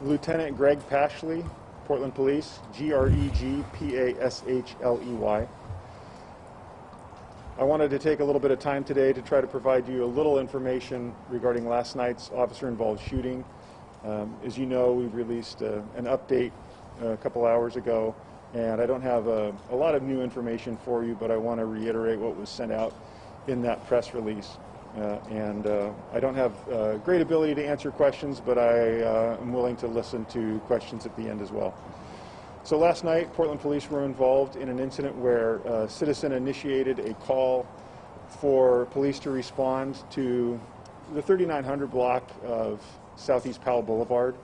Lieutenant Greg Pashley, Portland Police, Gregpashley. I wanted to take a little bit of time today to try to provide you a little information regarding last night's officer-involved shooting. As you know, we released an update a couple hours ago, and I don't have a lot of new information for you, but I want to reiterate what was sent out in that press release. I don't have great ability to answer questions, but I am willing to listen to questions at the end as well. So last night, Portland Police were involved in an incident where a citizen initiated a call for police to respond to the 3900 block of Southeast Powell Boulevard.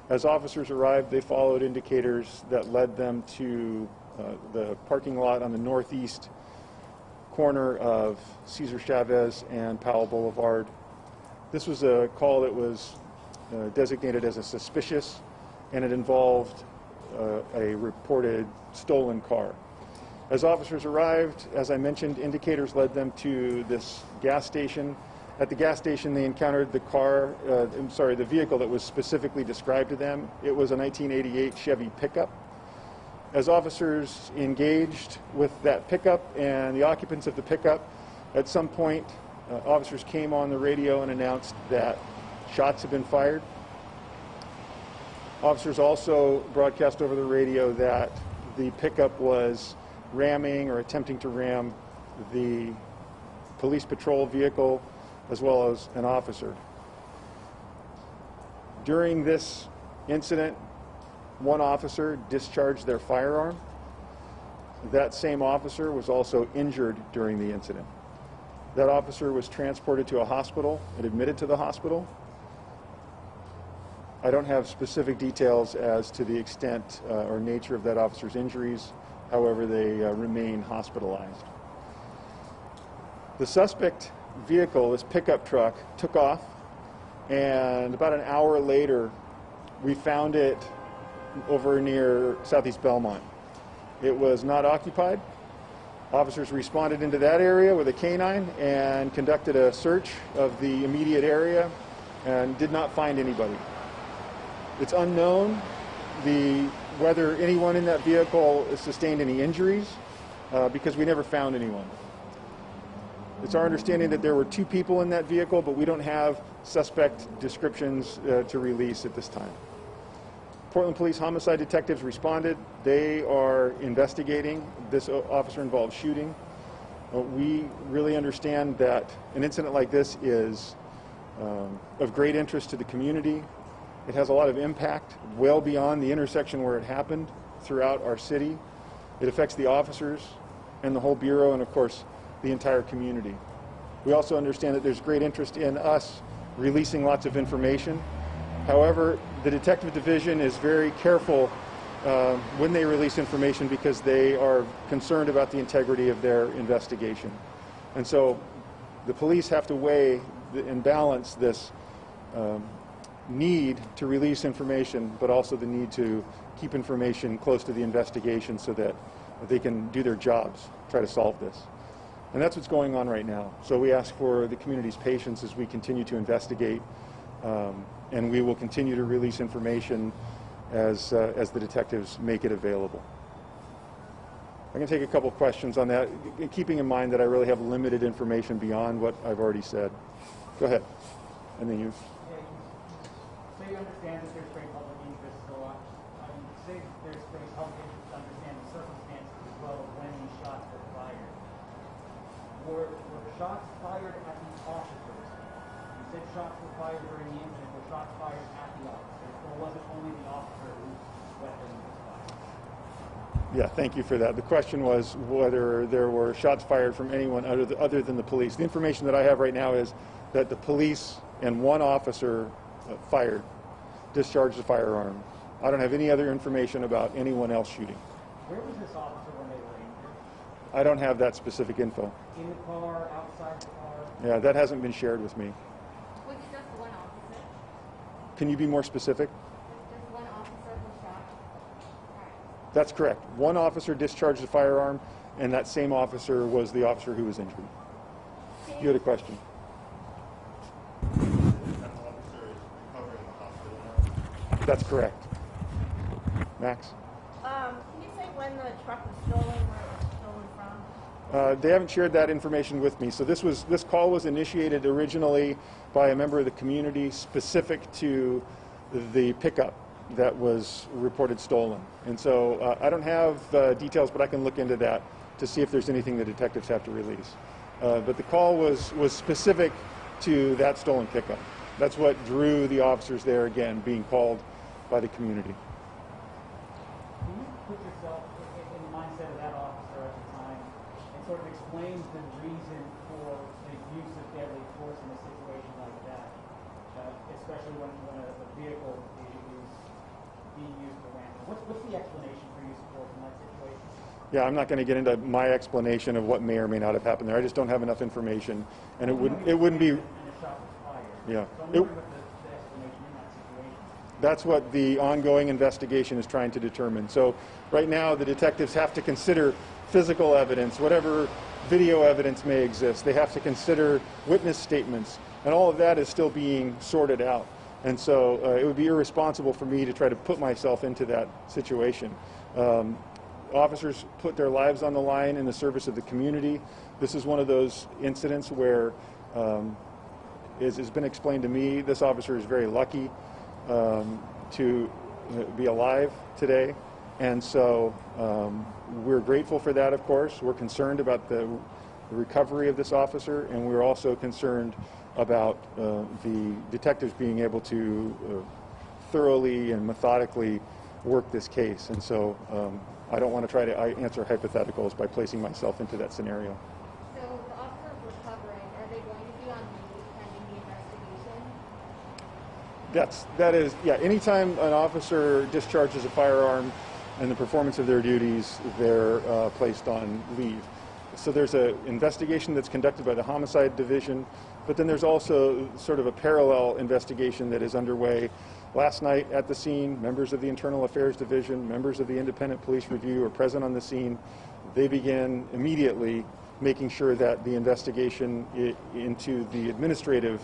As officers arrived, they followed indicators that led them to the parking lot on the northeast corner of Cesar Chavez and Powell Boulevard. This was a call that was designated as a suspicious, and it involved a reported stolen car. As officers arrived, as I mentioned, indicators led them to this gas station. At the gas station, they encountered the vehicle that was specifically described to them. It was a 1988 Chevy pickup. As officers engaged with that pickup and the occupants of the pickup, at some point, officers came on the radio and announced that shots had been fired. Officers also broadcast over the radio that the pickup was ramming or attempting to ram the police patrol vehicle as well as an officer. During this incident, one officer discharged their firearm. That same officer was also injured during the incident. That officer was transported to a hospital and admitted to the hospital. I don't have specific details as to the extent or nature of that officer's injuries. However, they remain hospitalized. The suspect vehicle, this pickup truck, took off, and about an hour later, we found it over near Southeast Belmont. It was not occupied. Officers responded into that area with a canine and conducted a search of the immediate area and did not find anybody. It's unknown whether anyone in that vehicle sustained any injuries because we never found anyone. It's our understanding that there were 2 people in that vehicle, but we don't have suspect descriptions to release at this time. Portland Police homicide detectives responded. They are investigating this officer-involved shooting. We really understand that an incident like this is of great interest to the community. It has a lot of impact well beyond the intersection where it happened throughout our city. It affects the officers and the whole Bureau and, of course, the entire community. We also understand that there's great interest in us releasing lots of information. However, the Detective Division is very careful when they release information because they are concerned about the integrity of their investigation. And so the police have to weigh and balance this need to release information, but also the need to keep information close to the investigation so that they can do their jobs, try to solve this. And that's what's going on right now. So we ask for the community's patience as we continue to investigate, and we will continue to release information as the detectives make it available. I can take a couple of questions on that, keeping in mind that I really have limited information beyond what I've already said. Go ahead. And then you. So you understand that there's great public interest, so say there's great public interest to understand the circumstances as well of when these shots were fired. Were shots fired at the officers? You said shots were fired during the incident. Were shots fired at the officers, or was it only the officer whose weapon was fired? Yeah, thank you for that. The question was whether there were shots fired from anyone other than the police. The information that I have right now is that the police and one officer discharged the firearm. I don't have any other information about anyone else shooting. Where was this officer when they were injured? I don't have that specific info. In the car, outside the car? Yeah, that hasn't been shared with me. Was it just one officer? Can you be more specific? Just one officer who shot? Right. That's correct. One officer discharged the firearm, and that same officer was the officer who was injured. You had a question. That's correct. Max? Can you say when the truck was stolen, where it was stolen from? They haven't shared that information with me. So this call was initiated originally by a member of the community specific to the pickup that was reported stolen. And so I don't have details, but I can look into that to see if there's anything the detectives have to release. But the call was specific to that stolen pickup. That's what drew the officers there, again, being called by the community. Can you put yourself in the mindset of that officer at the time and sort of explain the reason for the use of deadly force in a situation like that, especially when a vehicle is being used for ransom? What's the explanation for use of force in that situation? Yeah, I'm not going to get into my explanation of what may or may not have happened there. I just don't have enough information, and it wouldn't be. And a shot was fired. Yeah. So I'm wondering what the explanation in that situation. That's what the ongoing investigation is trying to determine. So right now the detectives have to consider physical evidence, whatever video evidence may exist. They have to consider witness statements, and all of that is still being sorted out. And so it would be irresponsible for me to try to put myself into that situation. Officers put their lives on the line in the service of the community. This is one of those incidents where, as has been explained to me, this officer is very lucky to be alive today. And so we're grateful for that, of course. We're concerned about the recovery of this officer, and we're also concerned about the detectives being able to thoroughly and methodically work this case. And so I don't want to try to answer hypotheticals by placing myself into that scenario. So the officers recovering, are they going to be on leave pending the investigation? That is, yeah, anytime an officer discharges a firearm in the performance of their duties, they're placed on leave. So there's an investigation that's conducted by the homicide division, but then there's also sort of a parallel investigation that is underway. Last night at the scene, members of the Internal Affairs Division, members of the Independent Police Review are present on the scene. They began immediately making sure that the investigation into the administrative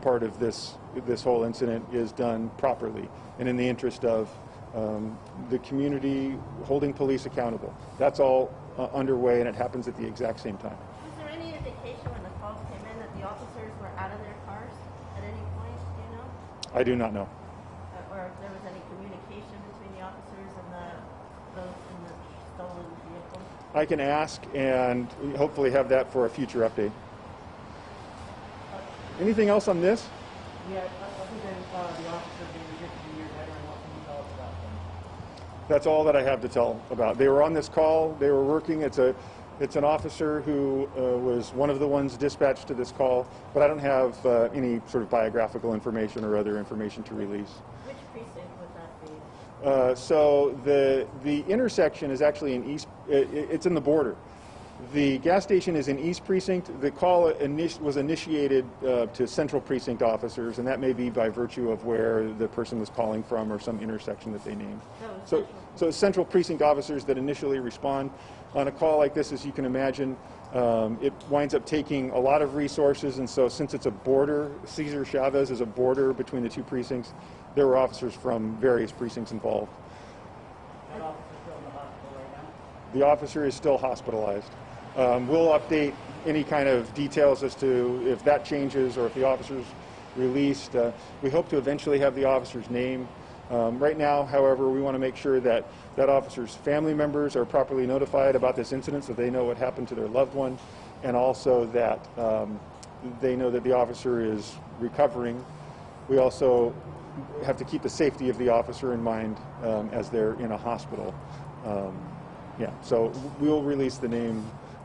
part of this whole incident is done properly and in the interest of the community holding police accountable. That's all underway, and it happens at the exact same time. Was there any indication when the calls came in that the officers were out of their cars at any point, do you know? I do not know. Or if there was any communication between the officers and those in the stolen vehicle? I can ask and hopefully have that for a future update. Anything else on this? Yeah, other than the officer being a 15-year veteran, what can you tell us about them? That's all that I have to tell about. They were on this call. They were working. It's an officer who was one of the ones dispatched to this call, but I don't have any sort of biographical information or other information to release. Which precinct would that be? So the intersection is actually in East. It's in the border. The gas station is in East Precinct. The call was initiated to Central Precinct officers, and that may be by virtue of where the person was calling from or some intersection that they named. So it's Central Precinct officers that initially respond. On a call like this, as you can imagine, it winds up taking a lot of resources, and so since it's a border, Cesar Chavez is a border between the two precincts, there were officers from various precincts involved. That officer still in the hospital right now? The officer is still hospitalized. We'll update any kind of details as to if that changes or if the officer's released. We hope to eventually have the officer's name. Right now, however, we want to make sure that that officer's family members are properly notified about this incident so they know what happened to their loved one, and also that they know that the officer is recovering. We also have to keep the safety of the officer in mind as they're in a hospital. Yeah, so we'll release the name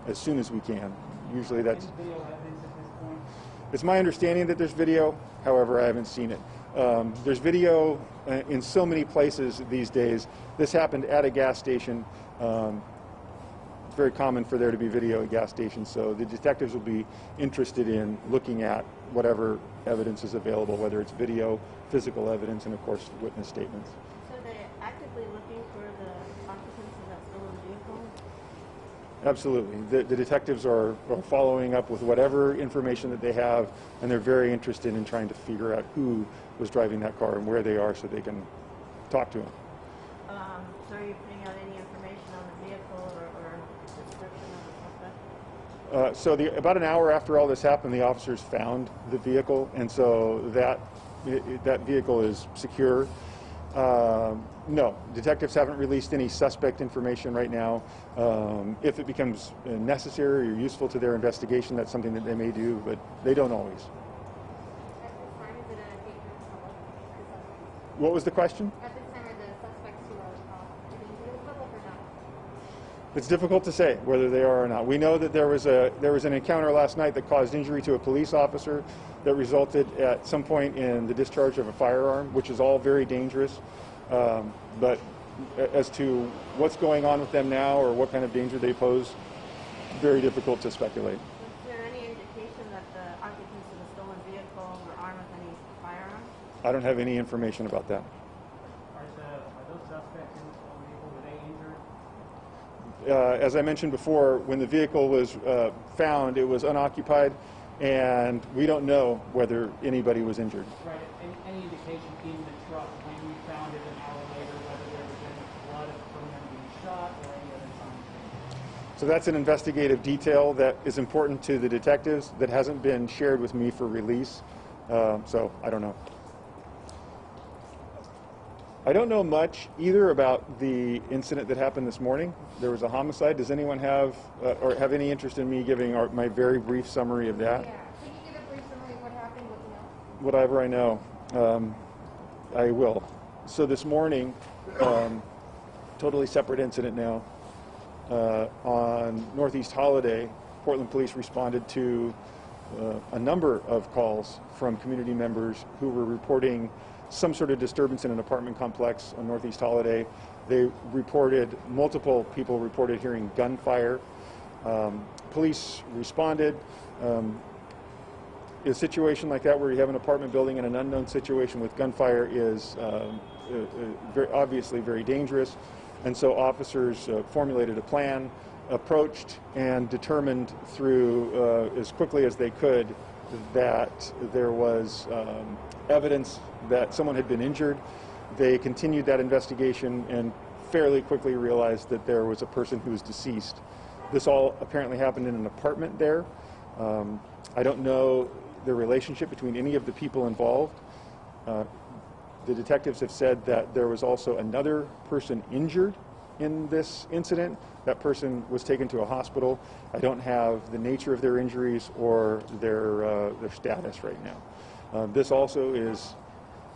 as soon as we can. Usually that's... Any video evidence at this point? It's my understanding that there's video, however, I haven't seen it. There's video in so many places these days. This happened at a gas station. It's very common for there to be video at gas stations, so the detectives will be interested in looking at whatever evidence is available, whether it's video, physical evidence, and of course witness statements. So they're actively looking for the occupants of that stolen vehicle? Absolutely. The detectives are following up with whatever information that they have, and they're very interested in trying to figure out who was driving that car and where they are so they can talk to them. So are you putting out any information on the vehicle or description of the suspect? So about an hour after all this happened, the officers found the vehicle, and so that vehicle is secure. No, detectives haven't released any suspect information right now. If it becomes necessary or useful to their investigation, that's something that they may do, but they don't always. At this time, is it a dangerous public? What was the question? At this time, are the suspects who are dangerous to the public or not? It's difficult to say whether they are or not. We know that there was an encounter last night that caused injury to a police officer that resulted at some point in the discharge of a firearm, which is all very dangerous. But as to what's going on with them now or what kind of danger they pose, very difficult to speculate. Was there any indication that the occupants of the stolen vehicle were armed with any firearms? I don't have any information about that. Are those suspects in the stolen vehicle, were they injured? As I mentioned before, when the vehicle was found, it was unoccupied, and we don't know whether anybody was injured. Right. Any indication in the truck when you found it an hour later whether there was any blood from them being shot or any other signs? So that's an investigative detail that is important to the detectives that hasn't been shared with me for release. So I don't know. I don't know much either about the incident that happened this morning. There was a homicide. Does anyone have or have any interest in me giving my very brief summary of that? Yeah. Can you give a brief summary of what happened, what you know? Whatever I know, I will. So this morning, totally separate incident now. On Northeast Holiday, Portland Police responded to a number of calls from community members who were reporting some sort of disturbance in an apartment complex on Northeast Holiday. Multiple people reported hearing gunfire. Police responded. A situation like that where you have an apartment building in an unknown situation with gunfire is obviously very dangerous. And so officers formulated a plan, approached, and determined through as quickly as they could that there was evidence that someone had been injured. They continued that investigation and fairly quickly realized that there was a person who was deceased. This all apparently happened in an apartment there. I don't know the relationship between any of the people involved. The detectives have said that there was also another person injured in this incident. That person was taken to a hospital. I don't have the nature of their injuries or their status right now. This also is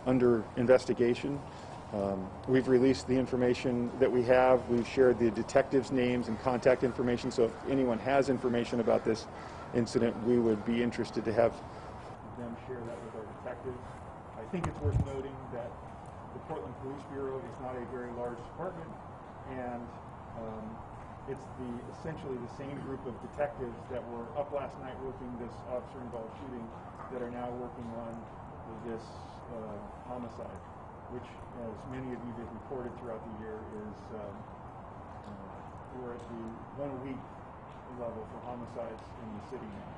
under investigation. We've released the information that we have. We've shared the detectives' names and contact information, so if anyone has information about this incident, we would be interested to have them share that with our detectives. I think it's worth noting that the Portland Police Bureau is not a very large department, and it's essentially the same group of detectives that were up last night working this officer-involved shooting that are now working on this homicide, which, as many of you have reported throughout the year, is we're at the 1 week level for homicides in the city now.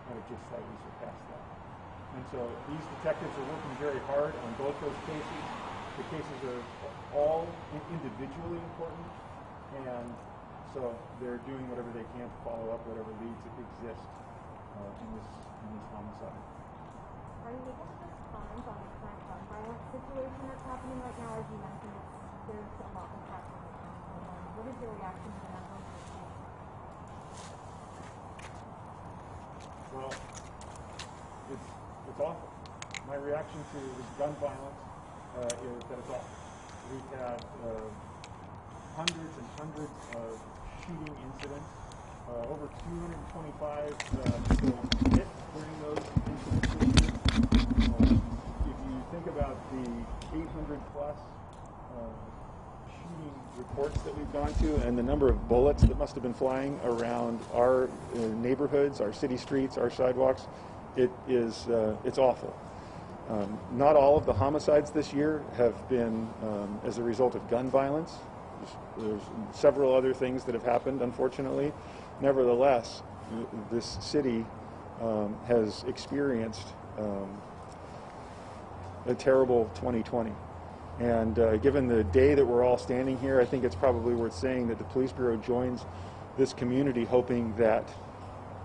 I would just slightly surpass that. And so these detectives are working very hard on both those cases. The cases are all individually important, and so they're doing whatever they can to follow up whatever leads that exist in this homicide. Are you able to just comment on the current gun violence situation that's happening right now? As you mentioned, there's a lot of happening. What is your reaction to that? Well, it's awful. My reaction to the gun violence is that it's awful. We've had hundreds and hundreds of shooting incidents, over 225 people hit during those incidents. If you think about the 800 plus shooting reports that we've gone to and the number of bullets that must have been flying around our neighborhoods, our city streets, our sidewalks, it's awful. Not all of the homicides this year have been as a result of gun violence. there's several other things that have happened, unfortunately. Nevertheless, this city has experienced a terrible 2020. And given the day that we're all standing here, I think it's probably worth saying that the Police Bureau joins this community hoping that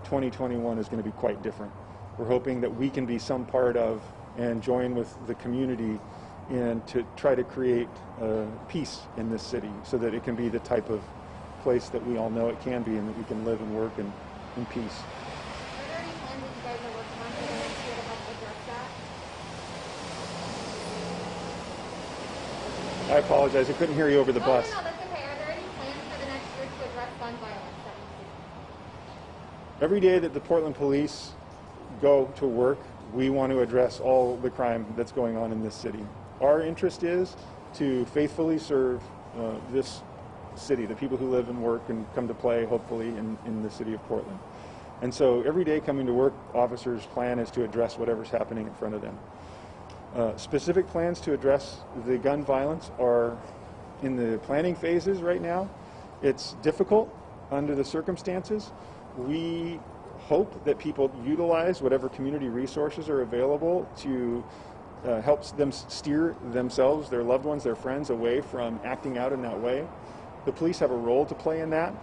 2021 is going to be quite different. We're hoping that we can be some part of and join with the community and to try to create peace in this city so that it can be the type of place that we all know it can be and that we can live and work in peace. Are there any plans that you guys are working on for the next year to help address that? I apologize, I couldn't hear you over the bus. No, that's okay. Are there any plans for the next year to address gun violence that we see? Every day that the Portland police go to work, we want to address all the crime that's going on in this city. Our interest is to faithfully serve this city, the people who live and work and come to play, hopefully, in the city of Portland. And so every day coming to work, officers' plan is to address whatever's happening in front of them. Specific plans to address the gun violence are in the planning phases right now. It's difficult under the circumstances. We hope that people utilize whatever community resources are available to help them steer themselves, their loved ones, their friends away from acting out in that way. The police have a role to play in that.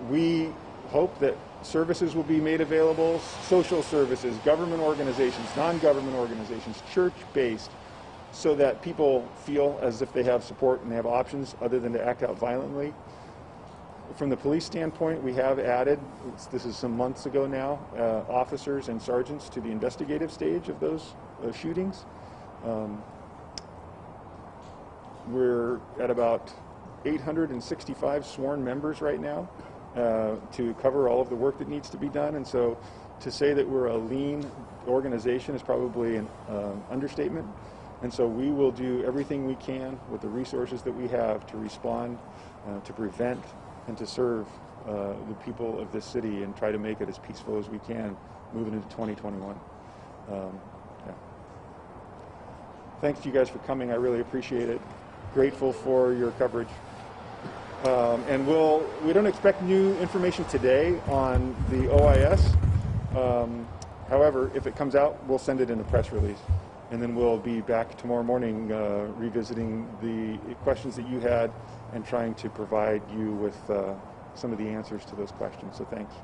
We hope that services will be made available, social services, government organizations, non-government organizations, church-based, so that people feel as if they have support and they have options other than to act out violently. From the police standpoint, we have added, this is some months ago now, officers and sergeants to the investigative stage of those shootings. We're at about 865 sworn members right now to cover all of the work that needs to be done. And so to say that we're a lean organization is probably an understatement. And so we will do everything we can with the resources that we have to respond, to prevent, and to serve the people of this city and try to make it as peaceful as we can moving into 2021. Yeah. Thanks to you guys for coming. I really appreciate it. Grateful for your coverage. And we don't expect new information today on the OIS. However, if it comes out, we'll send it in a press release. And then we'll be back tomorrow morning revisiting the questions that you had and trying to provide you with some of the answers to those questions. So thanks.